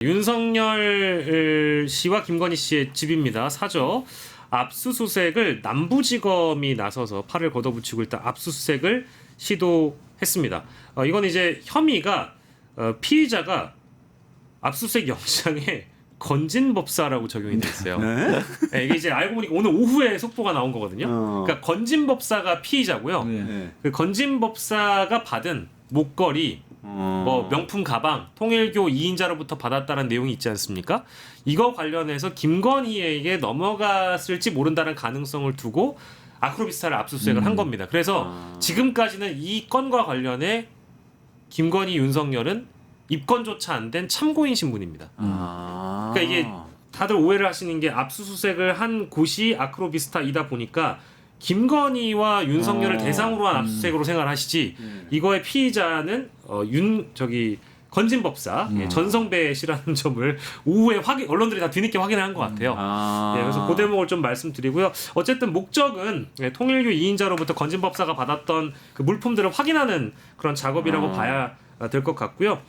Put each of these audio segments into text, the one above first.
윤석열 씨와 김건희 씨의 집입니다. 사저. 압수수색을 남부지검이 나서서 팔을 걷어붙이고 일단 압수수색을 시도했습니다. 이건 이제 혐의가 피의자가 압수수색 영장에 건진법사라고 적용이 돼 있어요. 네, 이게 이제 알고 보니까 오늘 오후에 속보가 나온 거거든요. 그러니까 건진법사가 피의자고요. 그 건진법사가 받은 목걸이, 뭐 명품 가방, 통일교 2인자로부터 받았다는 내용이 있지 않습니까? 이거 관련해서 김건희에게 넘어갔을지 모른다는 가능성을 두고 아크로비스타를 압수수색을 한 겁니다. 그래서 지금까지는 이 건과 관련해 김건희, 윤석열은 입건조차 안 된 참고인 신분입니다. 그러니까 이게 다들 오해를 하시는 게 압수수색을 한 곳이 아크로비스타이다 보니까 김건희와 윤석열을 대상으로 한 압수수색으로 생각하시지 이거의 피의자는 건진법사 전성배 씨라는 점을 오후에 언론들이 다 뒤늦게 확인한 것 같아요. 그래서 그 대목을 좀 말씀드리고요. 어쨌든 목적은 통일교 2인자로부터 건진법사가 받았던 그 물품들을 확인하는 그런 작업이라고 봐야 될 것 같고요.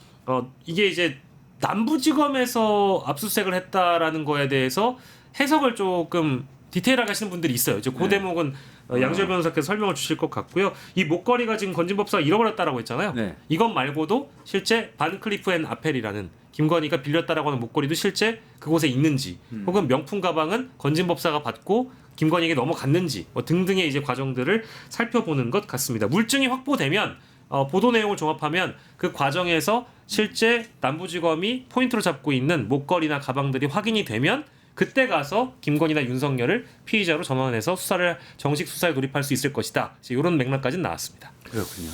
이게 이제 남부지검에서 압수수색을 했다라는 거에 대해서 해석을 조금 디테일하게 하시는 분들이 있어요. 이제 그 대목은 양지열 변호사께서 설명을 주실 것 같고요. 이 목걸이가 지금 건진법사가 잃어버렸다라고 했잖아요. 이것 말고도 실제 반클리프 앤 아펠이라는 김건희가 빌렸다라고 하는 목걸이도 실제 그곳에 있는지, 혹은 명품 가방은 건진법사가 받고 김건희에게 넘어갔는지 등등의 이제 과정들을 살펴보는 것 같습니다. 물증이 확보되면 보도 내용을 종합하면 그 과정에서 실제 남부지검이 포인트로 잡고 있는 목걸이나 가방들이 확인이 되면 그때 가서 김건희나 윤석열을 피의자로 전환해서 정식 수사에 돌입할 수 있을 것이다. 이런 맥락까지는 나왔습니다. 그렇군요.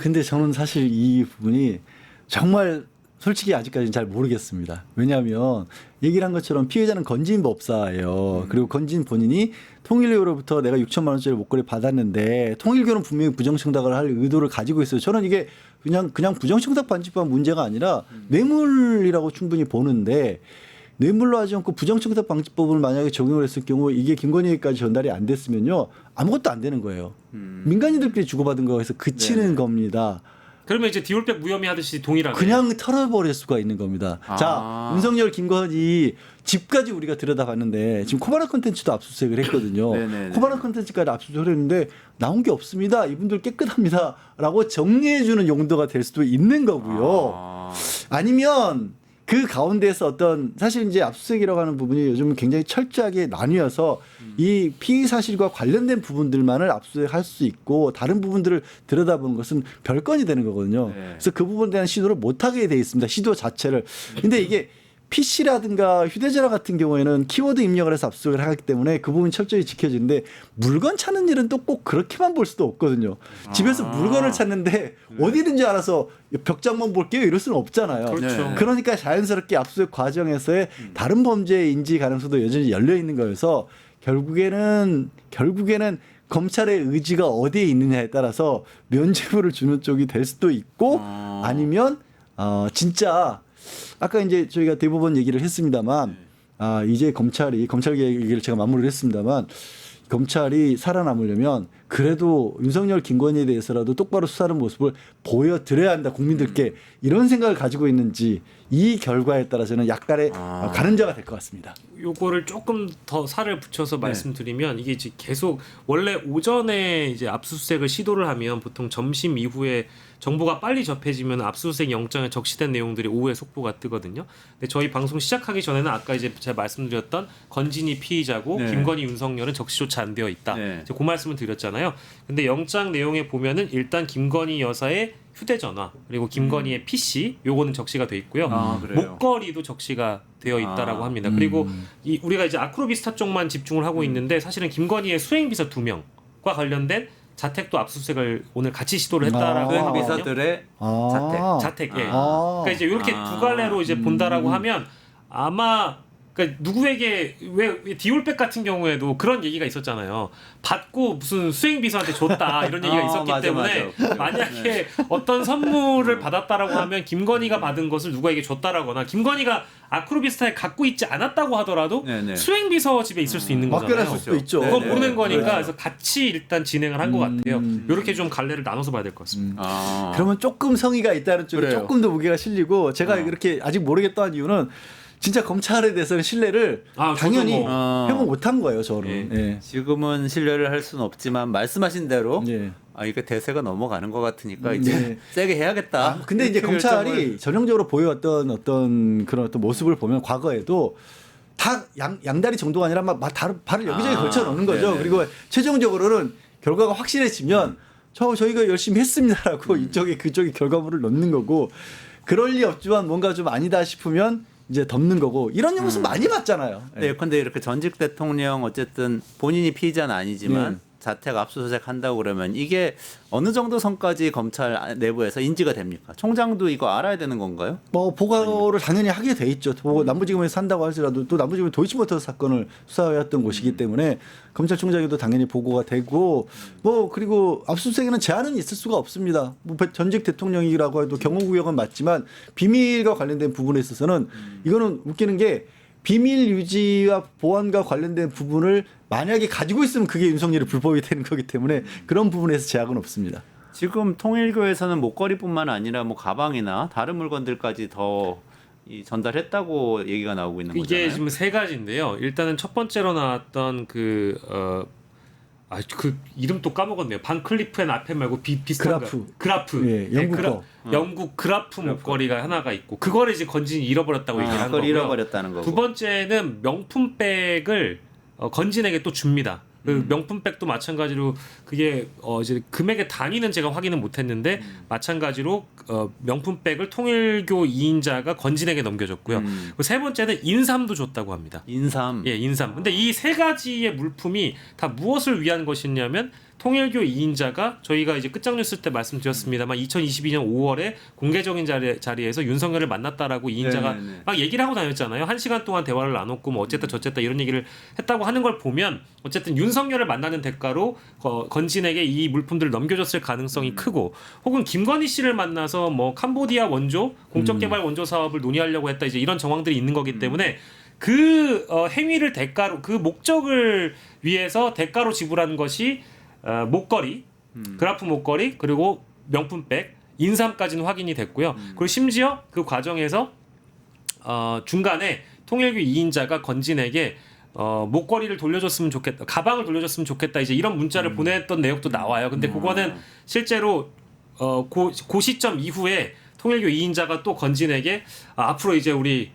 근데 저는 사실 이 부분이 정말 솔직히 아직까지는 잘 모르겠습니다. 왜냐하면 얘기를 한 것처럼 피해자는 건진법사예요. 그리고 건진 본인이 통일교로부터 내가 6천만 원짜리 목걸이 받았는데 통일교는 분명히 부정청탁을 할 의도를 가지고 있어요. 저는 이게 그냥 부정청탁 반지판 문제가 아니라 뇌물이라고 충분히 보는데, 뇌물로 하지 않고 부정청탁 방지법을 만약에 적용을 했을 경우 이게 김건희에게까지 전달이 안 됐으면요 아무것도 안 되는 거예요. 민간인들끼리 주고받은 거에서 그치는 겁니다. 그러면 이제 디올백 무혐의 하듯이 동일하게 그냥 털어버릴 수가 있는 겁니다. 자, 윤석열, 김건희 집까지 우리가 들여다봤는데 지금 코바나 콘텐츠도 압수수색을 했거든요. 코바나 콘텐츠까지 압수수색을 했는데 나온 게 없습니다. 이분들 깨끗합니다. 라고 정리해주는 용도가 될 수도 있는 거고요. 아니면 그 가운데에서 어떤 사실 이제 압수수색이라고 하는 부분이 요즘 굉장히 철저하게 나뉘어서 이 피의 사실과 관련된 부분들만을 압수수색할 수 있고 다른 부분들을 들여다보는 것은 별건이 되는 거거든요. 그래서 그 부분에 대한 시도를 못하게 돼 있습니다. 시도 자체를. 근데 이게 PC라든가 휴대전화 같은 경우에는 키워드 입력을 해서 압수수색을 하기 때문에 그 부분이 철저히 지켜지는데 물건 찾는 일은 또 꼭 그렇게만 볼 수도 없거든요. 집에서 물건을 찾는데 어디든지 알아서 벽장만 볼게요 이럴 수는 없잖아요. 그렇죠. 그러니까 자연스럽게 압수수색 과정에서의 다른 범죄의 인지 가능성도 여전히 열려 있는 거여서 결국에는 검찰의 의지가 어디에 있느냐에 따라서 면죄부를 주는 쪽이 될 수도 있고 아니면 진짜 아까 이제 저희가 대법원 얘기를 했습니다만 이제 검찰 얘기를 제가 마무리를 했습니다만 검찰이 살아남으려면 그래도 윤석열, 김건희에 대해서라도 똑바로 수사하는 모습을 보여드려야 한다 국민들께 이런 생각을 가지고 있는지 이 결과에 따라서는 약간의 가늠자가 될 것 같습니다. 요거를 조금 더 살을 붙여서 말씀드리면 이게 이제 계속 원래 오전에 이제 압수수색을 시도를 하면 보통 점심 이후에 정보가 빨리 접해지면 압수수색 영장에 적시된 내용들이 오후에 속보가 뜨거든요. 근데 저희 방송 시작하기 전에는 아까 이제 제가 말씀드렸던 건진이 피의자고 김건희, 윤석열은 적시조차 안 되어 있다. 이제 그 말씀을 드렸잖아요. 근데 영장 내용에 보면은 일단 김건희 여사의 휴대전화 그리고 김건희의 PC 요거는 적시가 돼 있고요. 목걸이도 적시가 되어 있다라고 합니다. 그리고 우리가 이제 아크로비스타 쪽만 집중을 하고 있는데 사실은 김건희의 수행비서 2명과 관련된 자택도 압수수색을 오늘 같이 시도를 했다라고 하거든요. 수행비서들의 자택. 그러니까 이제 이렇게 두 갈래로 이제 본다라고 하면 아마 그러니까 누구에게 왜 디올백 같은 경우에도 그런 얘기가 있었잖아요. 받고 무슨 수행 비서한테 줬다 이런 얘기가 있었기 맞아, 때문에 맞아. 만약에 어떤 선물을 받았다라고 하면 김건희가 받은 것을 누구에게 줬다라거나 김건희가 아크로비스타에 갖고 있지 않았다고 하더라도 네네. 수행 비서 집에 있을 수 있는 거잖아요. 맡겨놨을 수도 있죠. 그건 네네. 모르는 거니까 그렇죠. 그래서 같이 일단 진행을 한 것 같아요. 이렇게 좀 갈래를 나눠서 봐야 될 것 같습니다. 그러면 조금 성의가 있다는 쪽에 그래요. 조금 더 무게가 실리고 제가 이렇게 아직 모르겠다는 이유는 진짜 검찰에 대해서는 신뢰를 당연히 저도 뭐. 회복 못한 거예요, 저는. 예. 지금은 신뢰를 할 수는 없지만 말씀하신 대로 예. 이게 대세가 넘어가는 것 같으니까 이제 세게 해야겠다. 근데 이제 이렇게 검찰이 결정을. 전형적으로 보여왔던 어떤 그런 어떤 모습을 보면 과거에도 다 양다리 정도가 아니라 막 발을 여기저기 걸쳐 넣는 거죠. 네네. 그리고 최종적으로는 결과가 확실해지면 저희가 열심히 했습니다라고 이쪽에 그쪽에 결과물을 넣는 거고 그럴 리 없지만 뭔가 좀 아니다 싶으면 이제 덮는 거고 이런 모습 많이 봤잖아요. 네, 근데 이렇게 전직 대통령 어쨌든 본인이 피의자는 아니지만 자택 압수수색 한다고 그러면 이게 어느 정도 선까지 검찰 내부에서 인지가 됩니까? 총장도 이거 알아야 되는 건가요? 뭐 보고를 당연히 하게 돼 있죠. 남부지검에서 산다고 하더라도 또 남부지검이 도이치모터스 사건을 수사해왔던 곳이기 때문에 검찰총장에도 당연히 보고가 되고 뭐 그리고 압수수색에는 제한은 있을 수가 없습니다. 뭐 전직 대통령이라고 해도 경호구역은 맞지만 비밀과 관련된 부분에 있어서는 이거는 웃기는 게 비밀 유지와 보안과 관련된 부분을 만약에 가지고 있으면 그게 윤석열이 불법이 되는 거기 때문에 그런 부분에서 제약은 없습니다. 지금 통일교에서는 목걸이뿐만 아니라 뭐 가방이나 다른 물건들까지 더 전달했다고 얘기가 나오고 있는 거잖아요. 이게 지금 세 가지인데요. 일단은 첫 번째로 나왔던 그 이름 또 까먹었네요. 반클리프 앤 아펜 말고 비슷한 그라프. 예, 영국 거. 영국 그라프 목걸이가 하나가 있고 그거를 이제 건진이 잃어버렸다고 얘기를 한 그걸 거고요. 잃어버렸다는 거고. 두 번째는 명품백을 건진에게 또 줍니다. 그 명품백도 마찬가지로 그게 이제 금액의 단위는 제가 확인은 못했는데 마찬가지로 명품백을 통일교 2인자가 건진에게 넘겨줬고요. 그리고 세 번째는 인삼도 줬다고 합니다. 인삼. 예, 인삼. 근데 이 세 가지의 물품이 다 무엇을 위한 것이냐면 통일교 2인자가 저희가 이제 끝장뉴스 때 말씀드렸습니다만 2022년 5월에 공개적인 자리에서 윤석열을 만났다라고 2인자가 네네네. 막 얘기를 하고 다녔잖아요. 1시간 동안 대화를 나눴고 뭐 어쨌다 저쨌다 이런 얘기를 했다고 하는 걸 보면 어쨌든 윤석열을 만나는 대가로 건진에게 이 물품들을 넘겨줬을 가능성이 크고 혹은 김건희 씨를 만나서 뭐 캄보디아 원조 공적개발 원조 사업을 논의하려고 했다 이제 이런 정황들이 있는 거기 때문에 그 행위를 대가로 그 목적을 위해서 대가로 지불한 것이 목걸이, 그라프 목걸이 그리고 명품백, 인삼까지는 확인이 됐고요. 그리고 심지어 그 과정에서 중간에 통일교 2인자가 건진에게 목걸이를 돌려줬으면 좋겠다, 가방을 돌려줬으면 좋겠다 이제 이런 문자를 보냈던 내역도 나와요. 근데 그거는 실제로 그 시점 이후에 통일교 2인자가 또 건진에게 앞으로 이제 우리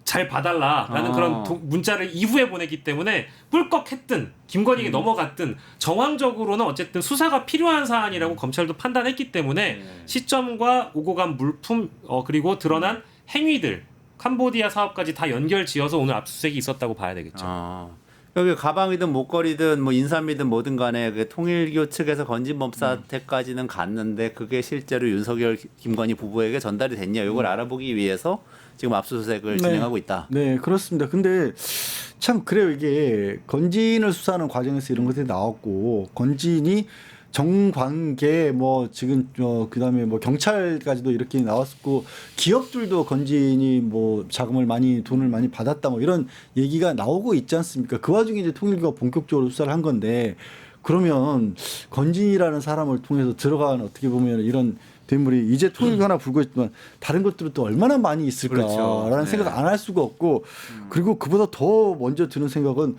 잘 봐달라라는 그런 문자를 이후에 보냈기 때문에 뿔꺽했든 김건희에게 넘어갔든 정황적으로는 어쨌든 수사가 필요한 사안이라고 검찰도 판단했기 때문에 시점과 오고 간 물품 그리고 드러난 행위들 캄보디아 사업까지 다 연결지어서 오늘 압수수색이 있었다고 봐야 되겠죠. 여기 가방이든 목걸이든 뭐 인삼이든 뭐든 간에 그 통일교 측에서 건진법사태까지는 갔는데 그게 실제로 윤석열 김건희 부부에게 전달이 됐냐 이걸 알아보기 위해서 지금 압수수색을 진행하고 있다. 네, 그렇습니다. 근데 참 그래요. 이게 건진을 수사하는 과정에서 이런 것들이 나왔고 건진이 정관계 뭐 지금 그다음에 뭐 경찰까지도 이렇게 나왔었고 기업들도 건진이 뭐 자금을 많이 돈을 많이 받았다 뭐 이런 얘기가 나오고 있지 않습니까? 그 와중에 이제 통일교가 본격적으로 수사를 한 건데 그러면 건진이라는 사람을 통해서 들어간 어떻게 보면 이런 대물이 이제 통일교 하나 불거했지만 다른 것들은 또 얼마나 많이 있을까라는 그렇죠. 생각 안 할 수가 없고 그리고 그보다 더 먼저 드는 생각은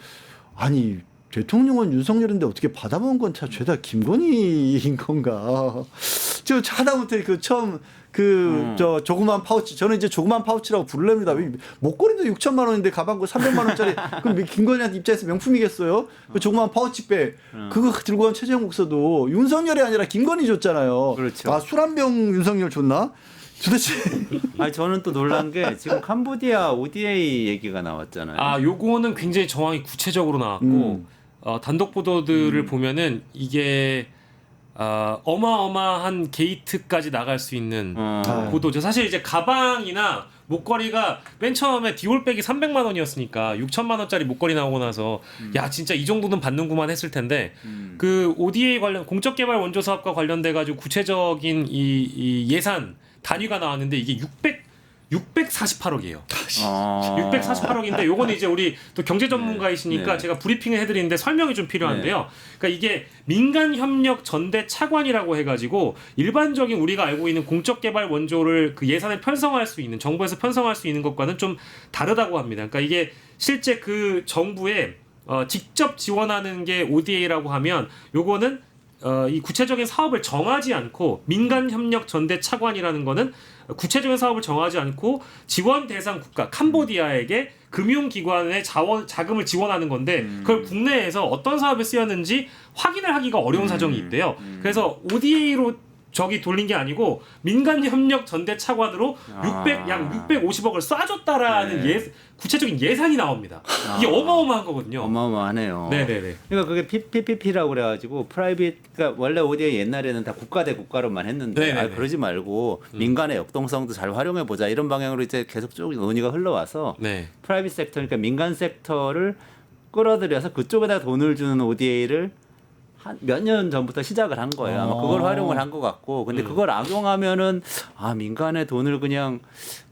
아니 대통령은 윤석열인데 어떻게 받아먹은 건 참 죄다 김건희인 건가? 저 하다못해 그 처음 저 조그만 파우치 저는 이제 조그만 파우치라고 부르랍니다. 목걸이도 6천만 원인데 가방고 300만 원짜리 그럼 김건희한테 입장에서 명품이겠어요? 그 조그만 파우치백 그거 들고 간 최재형 목사도 윤석열이 아니라 김건희 줬잖아요. 그렇죠. 술 한 병 윤석열 줬나? 도대체 아니 저는 또 놀란 게 지금 캄보디아 ODA 얘기가 나왔잖아요. 요거는 굉장히 정황이 구체적으로 나왔고 단독 보도들을 보면은 이게 어마어마한 게이트까지 나갈 수 있는 보도죠. 사실 이제 가방이나 목걸이가 맨 처음에 디올백이 300만 원이었으니까 6천만 원짜리 목걸이 나오고 나서 야 진짜 이 정도는 받는구만 했을 텐데 그 ODA 관련 공적 개발 원조 사업과 관련돼 가지고 구체적인 이 예산 단위가 나왔는데 이게 648억이에요. 648억인데 요거는 이제 우리 또 경제 전문가이시니까 제가 브리핑을 해드리는데 설명이 좀 필요한데요. 그러니까 이게 민간협력 전대 차관이라고 해가지고 일반적인 우리가 알고 있는 공적개발 원조를 그 예산을 편성할 수 있는 정부에서 편성할 수 있는 것과는 좀 다르다고 합니다. 그러니까 이게 실제 그 정부에 직접 지원하는 게 ODA라고 하면 요거는 이 구체적인 사업을 정하지 않고 민간협력 전대 차관이라는 거는 구체적인 사업을 정하지 않고 지원 대상 국가 캄보디아에게 금융기관의 자금을 지원하는 건데 그걸 국내에서 어떤 사업에 쓰였는지 확인을 하기가 어려운 사정이 있대요. 그래서 ODA로 저기 돌린 게 아니고 민간협력 전대 차관으로 약 650억을 쏴줬다라는 구체적인 예산이 나옵니다. 이게 어마어마한 거거든요. 어마어마하네요. 네네네. 그러니까 그게 PPP라고 그래가지고 프라이빗, 그러니까 원래 ODA 옛날에는 다 국가 대 국가로만 했는데 그러지 말고 민간의 역동성도 잘 활용해 보자 이런 방향으로 이제 계속 쭉 논의가 흘러와서 프라이빗 섹터, 그러니까 민간 섹터를 끌어들여서 그쪽에다 돈을 주는 ODA를 몇 년 전부터 시작을 한 거예요. 아마 그걸 활용을 한 것 같고, 근데 그걸 악용하면은 민간의 돈을 그냥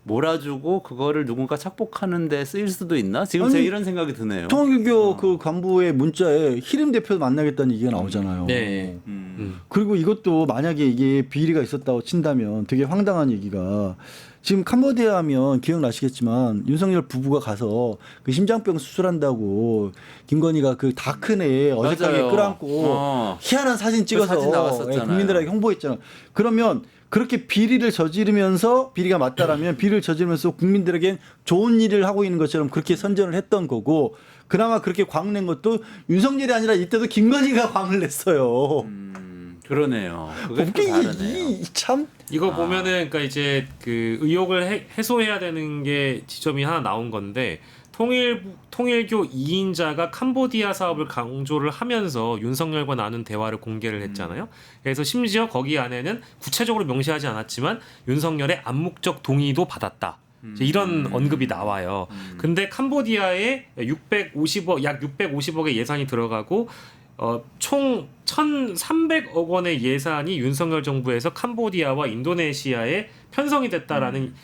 몰아주고 그거를 누군가 착복하는데 쓰일 수도 있나? 지금 제가 이런 생각이 드네요. 통일교 그 간부의 문자에 히림 대표 만나겠다는 얘기가 나오잖아요. 네. 그리고 이것도 만약에 이게 비리가 있었다고 친다면 되게 황당한 얘기가, 지금 캄보디아 하면 기억나시겠지만 윤석열 부부가 가서 그 심장병 수술한다고 김건희가 그 다 큰 애 어색하게 끌어안고 희한한 사진 찍어서 국민들에게 홍보했잖아. 그러면 그렇게 비리를 저지르면서 비리가 맞다라면 비리를 저지르면서 국민들에겐 좋은 일을 하고 있는 것처럼 그렇게 선전을 했던 거고, 그나마 그렇게 광을 낸 것도 윤석열이 아니라 이때도 김건희가 광을 냈어요. 그러네요. 그게 다르네요. 참 이거 보면은 그러니까 이제 그 의혹을 해소해야 되는 게 지점이 하나 나온 건데, 통일교 2인자가 캄보디아 사업을 강조를 하면서 윤석열과 나눈 대화를 공개를 했잖아요. 그래서 심지어 거기 안에는 구체적으로 명시하지 않았지만 윤석열의 암묵적 동의도 받았다. 이런 언급이 나와요. 근데 캄보디아에 약 650억의 예산이 들어가고 총 1,300억 원의 예산이 윤석열 정부에서 캄보디아와 인도네시아에 편성이 됐다라는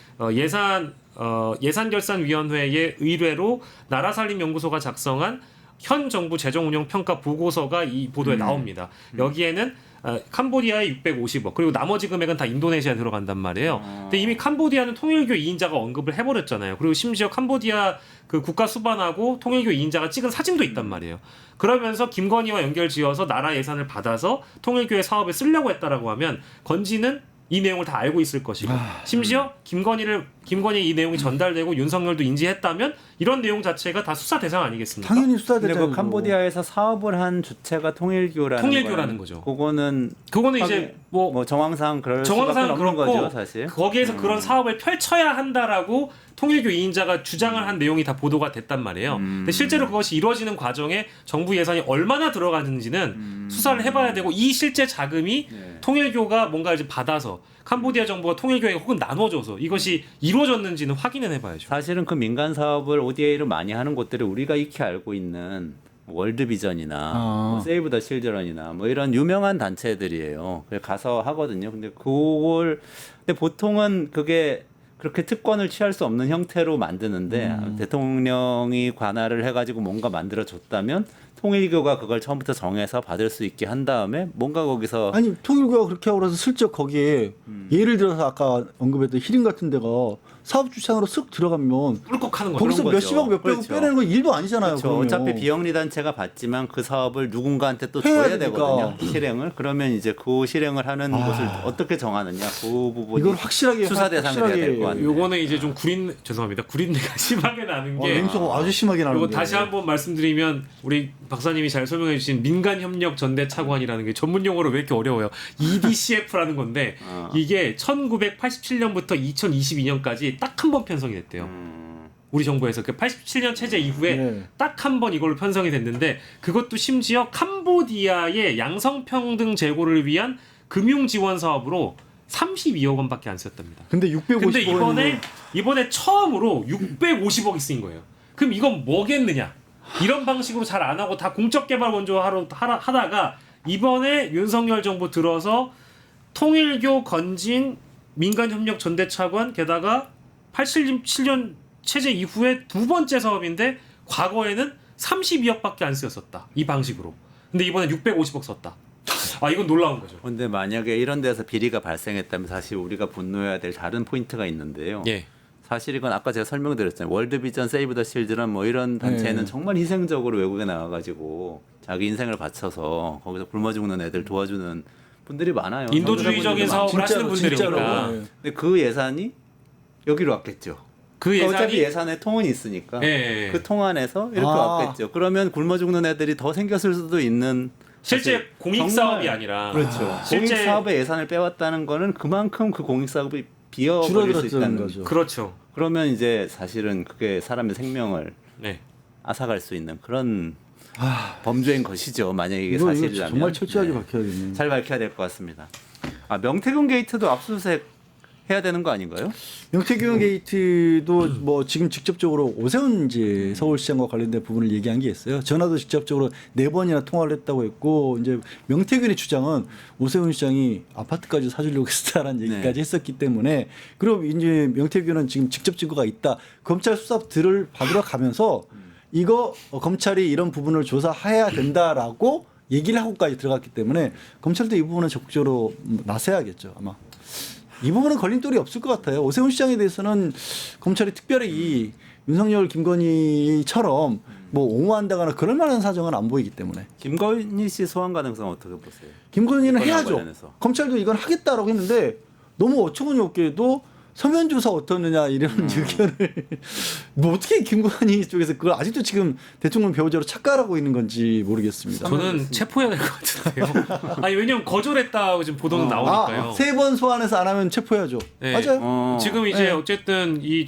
예산결산위원회의 의뢰로 나라살림연구소가 작성한 현 정부 재정운영평가 보고서가 이 보도에 나옵니다. 여기에는 캄보디아에 650억 그리고 나머지 금액은 다 인도네시아에 들어간단 말이에요. 근데 이미 캄보디아는 통일교 2인자가 언급을 해버렸잖아요. 그리고 심지어 캄보디아 그 국가 수반하고 통일교 2인자가 찍은 사진도 있단 말이에요. 그러면서 김건희와 연결지어서 나라 예산을 받아서 통일교의 사업에 쓰려고 했다라고 하면 건지는 이 내용을 다 알고 있을 것이고, 심지어 김건희 이 내용이 전달되고 윤석열도 인지했다면 이런 내용 자체가 다 수사 대상 아니겠습니까? 당연히 수사 대상. 근데 그 캄보디아에서 사업을 한 주체가 통일교라는 거죠. 그거는 이제 뭐 정황상 그런 거죠, 사실. 거기에서 그런 사업을 펼쳐야 한다라고 통일교 2인자가 주장을 한 내용이 다 보도가 됐단 말이에요. 근데 실제로 그것이 이루어지는 과정에 정부 예산이 얼마나 들어가는지는 수사를 해봐야 되고, 이 실제 자금이 통일교가 뭔가 이제 받아서 캄보디아 정부가 통일교에게 혹은 나눠줘서 이것이 이루어졌는지는 확인을 해봐야죠. 사실은 그 민간 사업을 ODA를 많이 하는 곳들을 우리가 익히 알고 있는 월드비전이나 뭐 세이브 더 칠드런이나 뭐 이런 유명한 단체들이에요. 그래서 가서 하거든요. 근데 보통은 그게 그렇게 특권을 취할 수 없는 형태로 만드는데 대통령이 관할을 해가지고 뭔가 만들어줬다면 통일교가 그걸 처음부터 정해서 받을 수 있게 한 다음에 뭔가 거기서 아니 통일교가 그렇게 하고 나서 슬쩍 거기에 예를 들어서 아까 언급했던 히림 같은 데가 사업 주창으로 쓱 들어가면 꿀꺽하는 거죠. 거기서 몇십억 몇백억 빼내는 건 일도 아니잖아요. 그렇죠. 어차피 비영리 단체가 받지만 그 사업을 누군가한테 또 줘야 되거든요. 실행을. 그러면 이제 그 실행을 하는 곳을 어떻게 정하느냐, 그 부분이 이걸 확실하게 수사 대상이 돼야 될 것 같아요. 요거는 이제 좀 구린내가 심하게 나는 게 냉소가 아주 심하게 나는 요거 다시 한번 말씀드리면 우리 박사님이 잘 설명해 주신 민간협력 전대차관이라는 게 전문 용어로 왜 이렇게 어려워요. EDCF라는 건데 이게 1987년부터 2022년까지 딱 한 번 편성이 됐대요. 우리 정부에서 그 87년 체제 이후에 딱 한 번 이걸로 편성이 됐는데, 그것도 심지어 캄보디아의 양성평등 제고를 위한 금융 지원 사업으로 32억 원밖에 안 쓰였답니다. 근데 650억 근데 이번에 처음으로 650억이 쓰인 거예요. 그럼 이건 뭐겠느냐? 이런 방식으로 잘 안 하고 다 공적 개발 원조 하다가 이번에 윤석열 정부 들어서 통일교 건진 민간협력 전대차관 게다가 87년 체제 이후에 두 번째 사업인데 과거에는 32억밖에 안 쓰였었다. 이 방식으로. 근데 이번에 650억 썼다. 아 이건 놀라운 거죠. 근데 만약에 이런 데서 비리가 발생했다면 사실 우리가 분노해야 될 다른 포인트가 있는데요. 예. 사실 이건 아까 제가 설명드렸잖아요. 월드비전, 세이브 더 실드런 뭐 이런 단체는 정말 희생적으로 외국에 나가가지고 자기 인생을 바쳐서 거기서 굶어 죽는 애들 도와주는 분들이 많아요. 인도주의적인 사업을 하시는 분들이니까. 근데 그 예산이 여기로 왔겠죠. 그 예산이 어차피 예산에 통은 있으니까 그 통 안에서 이렇게 왔겠죠. 그러면 굶어 죽는 애들이 더 생겼을 수도 있는 실제 공익 사업이 아니라 그렇죠. 실제 공익 사업의 예산을 빼왔다는 거는 그만큼 그 공익 사업이 비어버릴 수 있다는 거죠. 그렇죠. 그러면 이제 사실은 그게 사람의 생명을 네. áz아갈 수 있는 그런 범죄인 것이죠. 만약에 이게 이거 사실이라면 정말 철저하게 밝혀야겠네요. 잘 밝혀야 될 것 같습니다. 명태균 게이트도 압수수색 해야 되는 거 아닌가요? 명태균 게이트도 뭐 지금 직접적으로 오세훈 이제 서울시장과 관련된 부분을 얘기한 게 있어요. 전화도 직접적으로 4번이나 통화를 했다고 했고 이제 명태균의 주장은 오세훈 시장이 아파트까지 사주려고 했다라는 얘기까지 했었기 때문에 그리고 이제 명태균은 지금 직접 증거가 있다. 검찰 수사 받으러 가면서 이거 검찰이 이런 부분을 조사해야 된다라고 얘기를 하고까지 들어갔기 때문에 검찰도 이 부분은 적극적으로 나서야겠죠 아마. 이 부분은 걸림돌이 없을 것 같아요. 오세훈 시장에 대해서는 검찰이 특별히 윤석열, 김건희처럼 뭐 옹호한다거나 그럴 만한 사정은 안 보이기 때문에. 김건희 씨 소환 가능성 어떻게 보세요? 김건희는 해야죠. 관련해서. 검찰도 이건 하겠다라고 했는데 너무 어처구니 없게도 서면 조사 어떻느냐 이런 의견을 뭐 어떻게 김건희 쪽에서 그걸 아직도 지금 대통령 배우자로 착각하고 있는 건지 모르겠습니다. 저는 체포해야 될 것 같은데요. 아니 왜냐면 거절했다고 지금 보도는 나오니까요. 3번 소환해서 안 하면 체포해야죠. 네. 맞아요. 지금 이제 어쨌든 이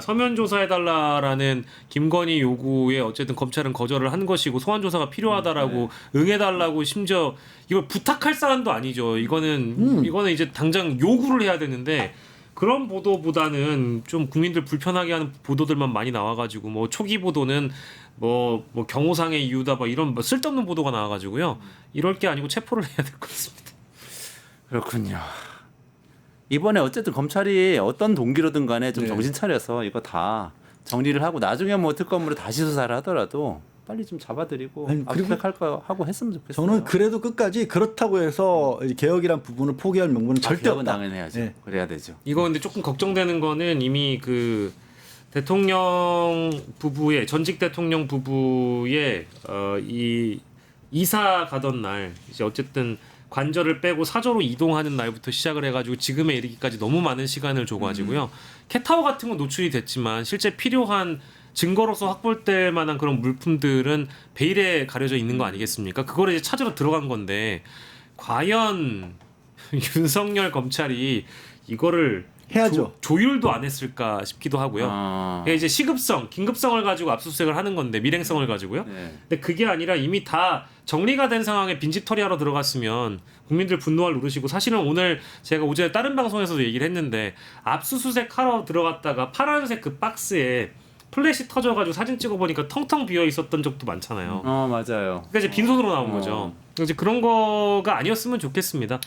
서면 조사해달라라는 김건희 요구에 어쨌든 검찰은 거절을 한 것이고 소환 조사가 필요하다라고 응해달라고 심지어 이걸 부탁할 사안도 아니죠. 이거는 이제 당장 요구를 해야 되는데. 그런 보도보다는 좀 국민들 불편하게 하는 보도들만 많이 나와가지고 뭐 초기 보도는 뭐 경호상의 이유다 뭐 이런 뭐 쓸데없는 보도가 나와가지고요. 이럴 게 아니고 체포를 해야 될 것 같습니다. 그렇군요. 이번에 어쨌든 검찰이 어떤 동기로든 간에 좀 정신 차려서 이거 다 정리를 하고 나중에 뭐 특검으로 다시 수사를 하더라도 빨리 좀 잡아들이고 압수수색할 거 하고 했으면 좋겠어요. 저는 그래도 끝까지 그렇다고 해서 개혁이란 부분을 포기할 명분은 절대 없다. 당연해야죠. 네. 그래야 되죠. 이거 근데 조금 걱정되는 거는 이미 그 대통령 부부의 전직 대통령 부부의 이 이사 가던 날 이제 어쨌든 관절을 빼고 사저로 이동하는 날부터 시작을 해가지고 지금에 이르기까지 너무 많은 시간을 줘가지고요. 캣타워 같은 건 노출이 됐지만 실제 필요한 증거로서 확보될 만한 그런 물품들은 베일에 가려져 있는 거 아니겠습니까? 그거를 이제 찾으러 들어간 건데 과연 윤석열 검찰이 이거를 해야죠. 조율도 안 했을까 싶기도 하고요. 이제 시급성, 긴급성을 가지고 압수수색을 하는 건데 밀행성을 가지고요. 근데 그게 아니라 이미 다 정리가 된 상황에 빈집털이하러 들어갔으면 국민들 분노할 노릇이고 사실은 오늘 제가 어제 다른 방송에서도 얘기를 했는데 압수수색하러 들어갔다가 파란색 그 박스에 플래시 터져가지고 사진 찍어보니까 텅텅 비어 있었던 적도 많잖아요. 맞아요. 그러니까 이제 빈손으로 나온 거죠. 이제 그런 거가 아니었으면 좋겠습니다.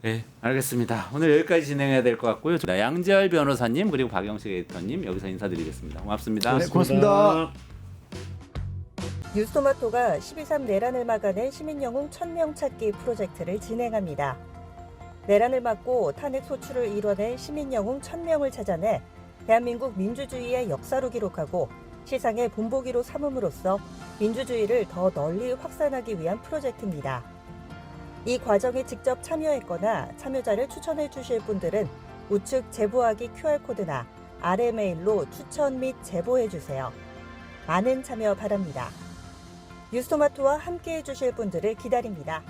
네. 알겠습니다. 오늘 여기까지 진행해야 될 것 같고요. 양재열 변호사님 그리고 박영식 에디터님 여기서 인사드리겠습니다. 고맙습니다. 네, 고맙습니다. 뉴스토마토가 12.3 내란을 막아낸 시민영웅 1000명 찾기 프로젝트를 진행합니다. 내란을 막고 탄핵 소추를 이뤄낸 시민영웅 1000명을 찾아내 대한민국 민주주의의 역사로 기록하고 시상의 본보기로 삼음으로써 민주주의를 더 널리 확산하기 위한 프로젝트입니다. 이 과정에 직접 참여했거나 참여자를 추천해 주실 분들은 우측 제보하기 QR코드나 아래 메일로 추천 및 제보해 주세요. 많은 참여 바랍니다. 뉴스토마토와 함께해 주실 분들을 기다립니다.